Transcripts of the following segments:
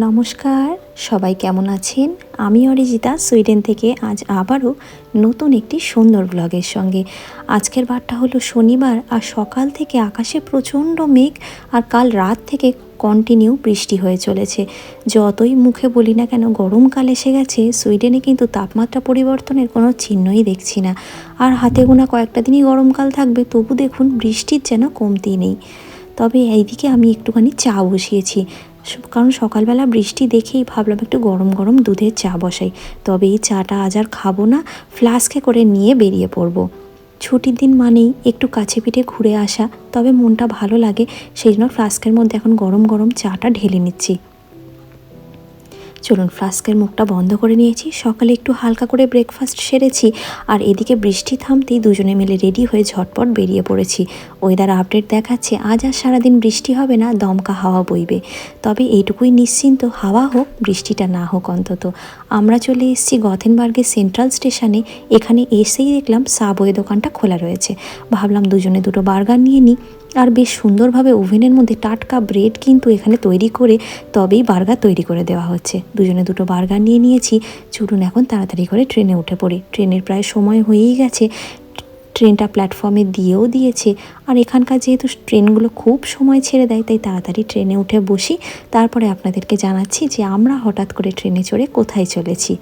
নমস্কার, সবাই কেমন আছেন? আমি অরিজিতা সুইডেন থেকে আজ আবারও নতুন একটি সুন্দর ব্লগের সঙ্গে। আজকের বারটা হলো শনিবার, আর সকাল থেকে আকাশে প্রচণ্ড মেঘ, আর কাল রাত থেকে কন্টিনিউ বৃষ্টি হয়ে চলেছে। যতই মুখে বলি না কেন গরমকাল এসে গেছে, সুইডেনে কিন্তু তাপমাত্রা পরিবর্তনের কোনো চিহ্নই দেখছি না। আর হাতে গোনা কয়েকটা দিনই গরমকাল থাকবে, তবু দেখুন বৃষ্টির যেন কমতি নেই। তবে এইদিকে আমি একটুখানি চা বসিয়েছি, কারণ সকালবেলা বৃষ্টি দেখেই ভাবলাম একটু গরম গরম দুধের চা বসাই। তবে এই চাটা আজ আর খাবো না, ফ্লাস্কে করে নিয়ে বেরিয়ে পড়ব। ছুটির দিন মানেই একটু কাছে পিঠে ঘুরে আসা, তবে মনটা ভালো লাগে, সেই জন্য ফ্লাস্কের মধ্যে এখন গরম গরম চাটা ঢেলে নিচ্ছি। চলুন, ফ্লাস্কের মুখটা বন্ধ করে নিয়েছি। সকালে একটু হালকা করে ব্রেকফাস্ট সেরেছি, আর এদিকে বৃষ্টি থামতেই দুজনে মিলে রেডি হয়ে ঝটপট বেরিয়ে পড়েছি। ওয়েদার আপডেট দেখাচ্ছে আজ আর সারাদিন বৃষ্টি হবে না, দমকা হাওয়া বইবে। তবে এইটুকুই নিশ্চিন্ত, হাওয়া হোক বৃষ্টিটা না হোক অন্তত। আমরা চলে এসেছি গথেনবার্গের সেন্ট্রাল স্টেশনে। এখানে এসেই দেখলাম সাবওয়ে দোকানটা খোলা রয়েছে। ভাবলাম দুজনে দুটো বার্গার নিয়ে নিই। আর বেশ সুন্দরভাবে ওভেনের মধ্যে টাটকা ব্রেড কিন্তু এখানে তৈরি করে তবেই বার্গার তৈরি করে দেওয়া হচ্ছে। দুজনে দুটো বার্গার নিয়ে নিয়েছি। চলুন এখন তাড়াতাড়ি করে ট্রেনে উঠে পড়ি। ট্রেনের প্রায় সময় হয়েই গেছে, ট্রেনটা প্ল্যাটফর্মে দিয়েও দিয়েছে। আর এখানকার যেহেতু ট্রেনগুলো খুব সময় ছেড়ে দেয়, তাই তাড়াতাড়ি ট্রেনে উঠে বসি। তারপরে আপনাদেরকে জানাচ্ছি যে আমরা হঠাৎ করে ট্রেনে চড়ে কোথায় চলেছি।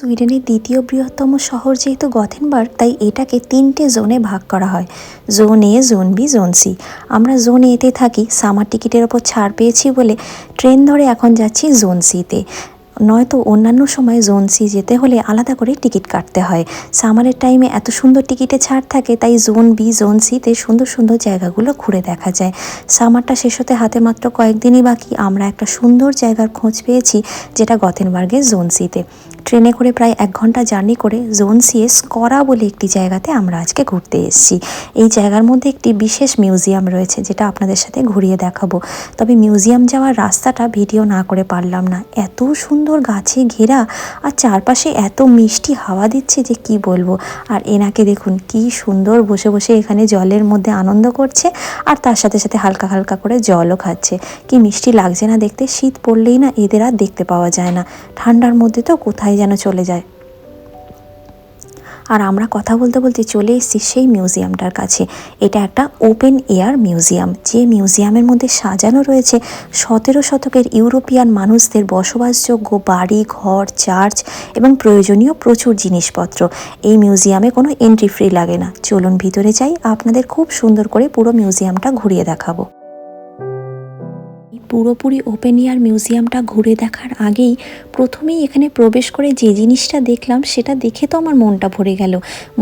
সুইডেনের দ্বিতীয় বৃহত্তম শহর যেহেতু গথেনবার্গ, তাই এটাকে 3টে জোনে ভাগ করা হয়: জোন এ, জোন বি, জোন সি। আমরা জোন এতে থাকি। সামার টিকিটের ওপর ছাড় পেয়েছি বলে ট্রেন ধরে এখন যাচ্ছি জোন সিতে। নয়তো অন্যান্য সময় জোন সি যেতে হলে আলাদা করে টিকিট কাটতে হয়। সামারের টাইমে এত সুন্দর টিকিটে ছাড় থাকে, তাই জোন বি, জোন সিতে সুন্দর সুন্দর জায়গাগুলো ঘুরে দেখা যায়। সামারটা শেষ হতে হাতে মাত্র কয়েকদিনই বাকি। আমরা একটা সুন্দর জায়গার খোঁজ পেয়েছি, যেটা গথেনবার্গের জোন সিতে। ট্রেনে করে প্রায় 1 ঘন্টা জার্নি করে জোন সি এ স্করা বলে একটি জায়গাতে আমরা আজকে ঘুরতে এসেছি। এই জায়গার মধ্যে একটি বিশেষ মিউজিয়াম রয়েছে, যেটা আপনাদের সাথে ঘুরিয়ে দেখাবো। তবে মিউজিয়াম যাওয়ার রাস্তাটা ভিডিও না করে পারলাম না। এত সুন্দর গাছে ঘেরা, আর চারপাশে এত মিষ্টি হাওয়া দিচ্ছে যে কি বলবো। আর এনাকে দেখুন কি সুন্দর বসে বসে এখানে জলের মধ্যে আনন্দ করছে, আর তার সাথে সাথে হালকা হালকা করে জলও খাচ্ছে। কি মিষ্টি লাগছে না দেখতে। শীত পড়লেই না এদের আর দেখতে পাওয়া যায় না, ঠান্ডার মধ্যে তো কোথায় যেন চলে যায়। আর আমরা কথা বলতে বলতে চলে এসেছি সেই মিউজিয়ামটার কাছে। এটা একটা ওপেন এয়ার মিউজিয়াম, যে মিউজিয়ামের মধ্যে সাজানো রয়েছে 17 শতকের ইউরোপিয়ান মানুষদের বসবাসযোগ্য বাড়ি, ঘর, চার্চ এবং প্রয়োজনীয় প্রচুর জিনিসপত্র। এই মিউজিয়ামে কোনো এন্ট্রি ফ্রি লাগে না। চলুন ভিতরে যাই, আপনাদের খুব সুন্দর করে পুরো মিউজিয়ামটা ঘুরিয়ে দেখাবো। পুরোপুরি ওপেন এয়ার মিউজিয়ামটা ঘুরে দেখার আগেই প্রথমেই এখানে প্রবেশ করে যে জিনিসটা দেখলাম, সেটা দেখে তো আমার মনটা ভরে গেল।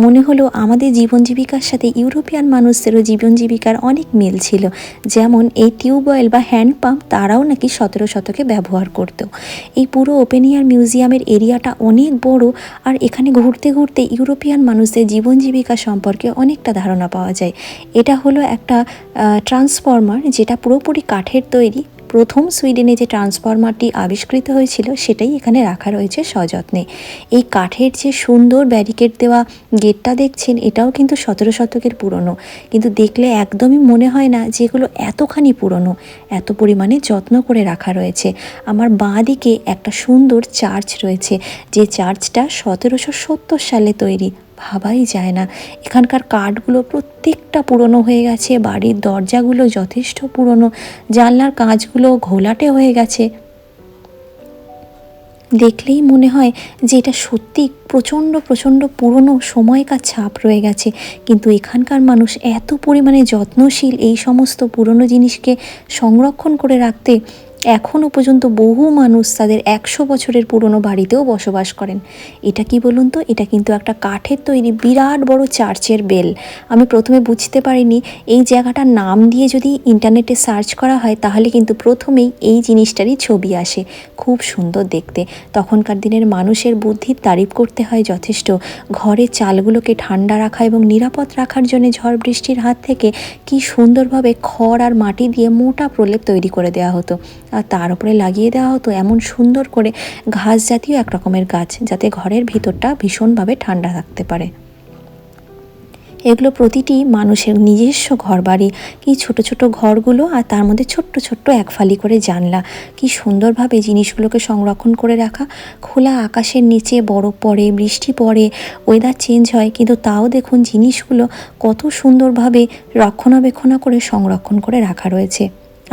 মনে হলো আমাদের জীবন জীবিকার সাথে ইউরোপিয়ান মানুষদেরও জীবন জীবিকার অনেক মিল ছিল। যেমন এই টিউবওয়েল বা হ্যান্ড পাম্প তারাও নাকি 17 শতকে ব্যবহার করত। এই পুরো ওপেন এয়ার মিউজিয়ামের এরিয়াটা অনেক বড়, আর এখানে ঘুরতে ঘুরতে ইউরোপিয়ান মানুষদের জীবন জীবিকা সম্পর্কে অনেকটা ধারণা পাওয়া যায়। এটা হলো একটা ট্রান্সফর্মার, যেটা পুরোপুরি কাঠের তৈরি। প্রথম সুইডেনে যে ট্রান্সফরমারটি আবিষ্কৃত হয়েছিল সেটাই এখানে রাখা রয়েছে সযত্নে। এই কাঠের যে সুন্দর ব্যারিকেড দেওয়া গেটটা দেখছেন, এটাও কিন্তু 17 শতকের পুরনো, কিন্তু দেখলে একদমই মনে হয় না যেগুলো এতখানি পুরনো। এত পরিমাণে যত্ন করে রাখা রয়েছে। আমার বাঁ দিকে একটা সুন্দর চার্চ রয়েছে, যে চার্চটা 1770 সালে তৈরি। ভাবাই যায় না। এখানকার কাঠগুলো প্রত্যেকটা পুরনো হয়ে গেছে, বাড়ির দরজাগুলো যথেষ্ট পুরনো, জানলার কাঁচগুলো ঘোলাটে হয়ে গেছে। দেখলেই মনে হয় যে এটা সত্যি প্রচণ্ড প্রচণ্ড পুরনো সময়কার ছাপ রয়ে গেছে। কিন্তু এখানকার মানুষ এত পরিমাণে যত্নশীল এই সমস্ত পুরনো জিনিসকে সংরক্ষণ করে রাখতে। এখনও পর্যন্ত বহু মানুষ তাদের 100 বছরের পুরনো বাড়িতেও বসবাস করেন। এটা কি বলুন তো, এটা কিন্তু একটা কাঠের তৈরি বিরাট বড় চার্চের বেল। আমি প্রথমে বুঝতে পারিনি। এই জায়গাটার নাম দিয়ে যদি ইন্টারনেটে সার্চ করা হয়, তাহলে কিন্তু প্রথমেই এই জিনিসটারই ছবি আসে। খুব সুন্দর দেখতে। তখনকার দিনের মানুষের বুদ্ধির তারিফ করতে হয় যথেষ্ট। ঘরের চালগুলোকে ঠান্ডা রাখা এবং নিরাপদ রাখার জন্য ঝড় বৃষ্টির হাত থেকে কি সুন্দরভাবে খড় আর মাটি দিয়ে মোটা প্রলেপ তৈরি করে দেওয়া হতো, আর তার উপরে লাগিয়ে দেওয়া হতো এমন সুন্দর করে ঘাস জাতীয় এক রকমের গাছ, যাতে ঘরের ভিতরটা ভীষণভাবে ঠান্ডা থাকতে পারে। এগুলো প্রতিটি মানুষের নিজস্ব ঘরবাড়ি। কি ছোট ছোট ঘরগুলো, আর তার মধ্যে ছোট্ট ছোট্ট এক ফালি করে জানলা। কি সুন্দরভাবে জিনিসগুলোকে সংরক্ষণ করে রাখা। খোলা আকাশের নিচে বরফ পড়ে, বৃষ্টি পড়ে, ওয়েদার চেঞ্জ হয়, কিন্তু তাও দেখুন জিনিসগুলো কত সুন্দরভাবে রক্ষণাবেক্ষণ করে সংরক্ষণ করে রাখা রয়েছে।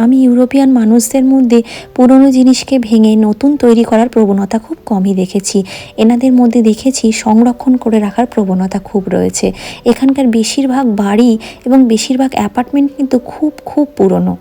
আমি ইউরোপিয়ান মানুষদের মধ্যে পুরনো জিনিসকে ভেঙে নতুন তৈরি করার প্রবণতা খুব কমই দেখেছি। এনাদের মধ্যে দেখেছি সংরক্ষণ করে রাখার প্রবণতা খুব রয়েছে। এখানকার বেশিরভাগ বাড়ি এবং বেশিরভাগ অ্যাপার্টমেন্ট কিন্তু খুব খুব পুরনো।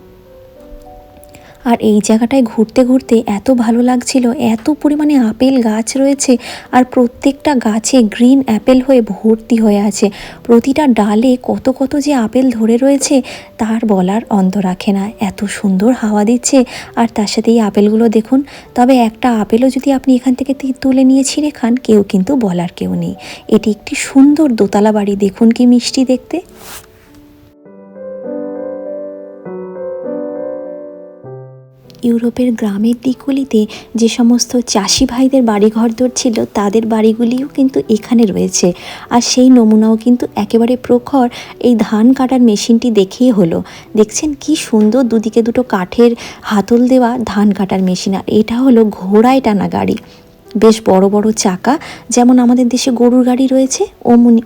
আর এই জায়গাটায় ঘুরতে ঘুরতে এত ভালো লাগছিল, এত পরিমাণে আপেল গাছ রয়েছে, আর প্রত্যেকটা গাছে গ্রিন অ্যাপেল হয়ে ভর্তি হয়ে আছে। প্রতিটা ডালে কত কত যে আপেল ধরে রয়েছে তার বলার অন্ত রাখে না। এত সুন্দর হাওয়া দিচ্ছে, আর তার সাথে এই আপেলগুলো দেখুন। তবে একটা আপেলও যদি আপনি এখান থেকে তুলে নিয়ে ছিঁড়ে খান, কেউ কিন্তু বলার কেউ নেই। এটি একটি সুন্দর দোতলা বাড়ি, দেখুন কি মিষ্টি দেখতে। ইউরোপের গ্রামের দিকগুলিতে যে সমস্ত চাষি ভাইদের বাড়িঘরদোর ছিল, তাদের বাড়িগুলিও কিন্তু এখানে রয়েছে। আর সেই নমুনাও কিন্তু একেবারে প্রখর এই ধান কাটার মেশিনটি দেখেই হলো। দেখছেন কি সুন্দর দুদিকে দুটো কাঠের হাতল দেওয়া ধান কাটার মেশিন। আর এটা হলো ঘোড়ায় টানা গাড়ি, বেশ বড় বড় চাকা। যেমন আমাদের দেশে গরুর গাড়ি রয়েছে,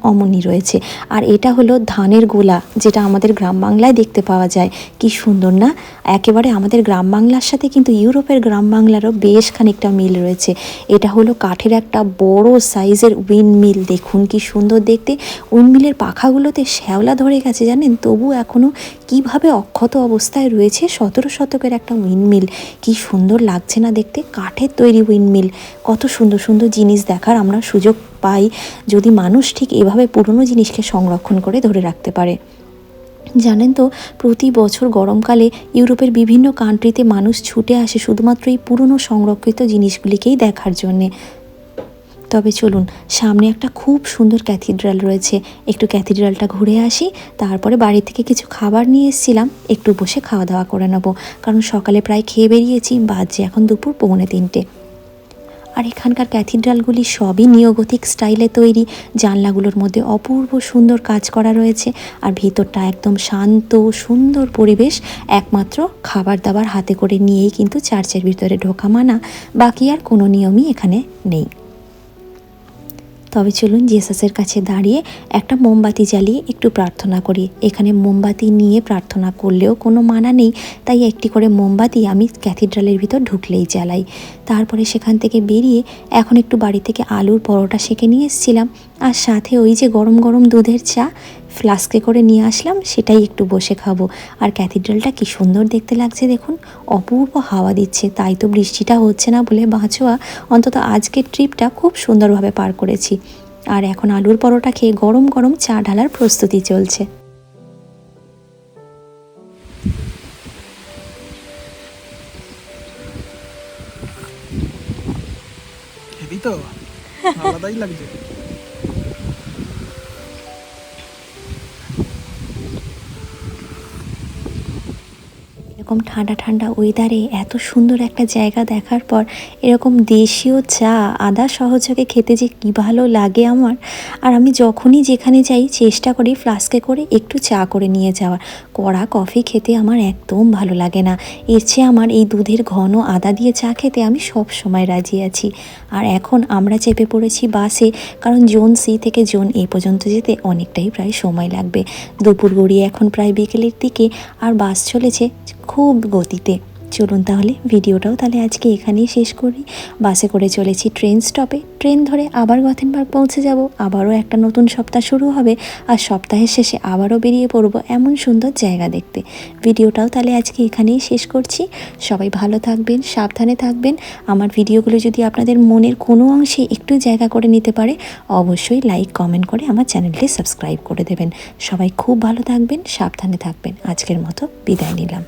অমনি রয়েছে। আর এটা হলো ধানের গোলা, যেটা আমাদের গ্রাম বাংলায় দেখতে পাওয়া যায়। কি সুন্দর না? একেবারে আমাদের গ্রাম বাংলার সাথে কিন্তু ইউরোপের গ্রাম বাংলারও বেশ খানিকটা মিল রয়েছে। এটা হলো কাঠের একটা বড় সাইজের উইন্ডমিল, দেখুন কি সুন্দর দেখতে। উইন্ডমিলের পাখাগুলোতে শ্যাওলা ধরে গেছে জানেন, তবু এখনও কিভাবে অক্ষত অবস্থায় রয়েছে। 17 শতকের একটা উইন্ডমিল, কি সুন্দর লাগছে না দেখতে। কাঠের তৈরি উইন্ডমিল। কত সুন্দর সুন্দর জিনিস দেখার আমরা সুযোগ পাই যদি মানুষ ঠিক এভাবে পুরনো জিনিসকে সংরক্ষণ করে ধরে রাখতে পারে। জানেন তো, প্রতি বছর গরমকালে ইউরোপের বিভিন্ন কান্ট্রিতে মানুষ ছুটে আসে শুধুমাত্র এই পুরনো সংরক্ষিত জিনিসগুলিকেই দেখার জন্যে। তবে চলুন, সামনে একটা খুব সুন্দর ক্যাথিড্রাল রয়েছে, একটু ক্যাথিড্রালটা ঘুরে আসি। তারপরে বাড়ি থেকে কিছু খাবার নিয়ে এসেছিলাম, একটু বসে খাওয়া দাওয়া করে নেবো, কারণ সকালে প্রায় খেয়ে বেরিয়েছি, বাজে এখন দুপুর 2:45। আর এখানকার ক্যাথিড্রালগুলি সবই নিওগথিক স্টাইলে তৈরি। জানলাগুলোর মধ্যে অপূর্ব সুন্দর কাজ করা রয়েছে, আর ভিতরটা একদম শান্ত সুন্দর পরিবেশ। একমাত্র খাবার দাবার হাতে করে নিয়েই কিন্তু চার্চের ভিতরে ঢোকা মানা, বাকি আর কোনো নিয়মই এখানে নেই। তবে চলুন জেসাসের কাছে দাঁড়িয়ে একটা মোমবাতি জ্বালিয়ে একটু প্রার্থনা করি। এখানে মোমবাতি নিয়ে প্রার্থনা করলেও কোনো মানা নেই, তাই একটি করে মোমবাতি আমি ক্যাথিড্রালের ভিতর ঢুকলেই জ্বালাই। তারপরে সেখান থেকে বেরিয়ে এখন একটু বাড়ি থেকে আলুর পরোটা সেঁকে নিয়ে এসেছিলাম, আর সাথে ওই যে গরম গরম দুধের চা ফ্লাস্কে করে নিয়ে আসলাম, সেটাই একটু বসে খাবো। আর ক্যাথিড্রালটা কি সুন্দর দেখতে লাগছে দেখুন, অপূর্ব হাওয়া দিচ্ছে। তাই তো বৃষ্টিটা হচ্ছে না বলে বাঁচোয়া অন্তত আজকের ট্রিপটা খুব সুন্দরভাবে পার করেছি। আর এখন আলুর পরোটা খেয়ে গরম গরম চা ঢালার প্রস্তুতি চলছে। হেভি তো, আলাদাই লাগছে। এরকম ঠান্ডা ঠান্ডা ওয়েদারে এত সুন্দর একটা জায়গা দেখার পর এরকম দেশীয় চা আদা সহযোগে খেতে যে কী ভালো লাগে আমার। আর আমি যখনই যেখানে যাই চেষ্টা করি ফ্লাস্কে করে একটু চা করে নিয়ে যাওয়ার। কড়া কফি খেতে আমার একদম ভালো লাগে না, এর চেয়ে আমার এই দুধের ঘন আদা দিয়ে চা খেতে আমি সব সময় রাজি আছি। আর এখন আমরা চেপে পড়েছি বাসে, কারণ জোন সি থেকে জোন এ পর্যন্ত যেতে অনেকটাই প্রায় সময় লাগবে। দুপুর গড়িয়ে এখন প্রায় বিকেলের দিকে, আর বাস চলেছে খুব গতিতে। চলুন তাহলে ভিডিওটাও তাহলে আজকে এখানেই শেষ করি। বাসে করে চলেছি ট্রেন স্টপে, ট্রেন ধরে আবার গথেনবার্গ পৌঁছে যাব। আবারও একটা নতুন সপ্তাহ শুরু হবে, আর সপ্তাহের শেষে আবারও বেরিয়ে পড়বো এমন সুন্দর জায়গা দেখতে। ভিডিওটাও তাহলে আজকে এখানেই শেষ করছি। সবাই ভালো থাকবেন, সাবধানে থাকবেন। আমার ভিডিওগুলো যদি আপনাদের মনের কোনো অংশে একটু জায়গা করে নিতে পারে, অবশ্যই লাইক কমেন্ট করে আমার চ্যানেলটি সাবস্ক্রাইব করে দেবেন। সবাই খুব ভালো থাকবেন, সাবধানে থাকবেন। আজকের মতো বিদায় নিলাম।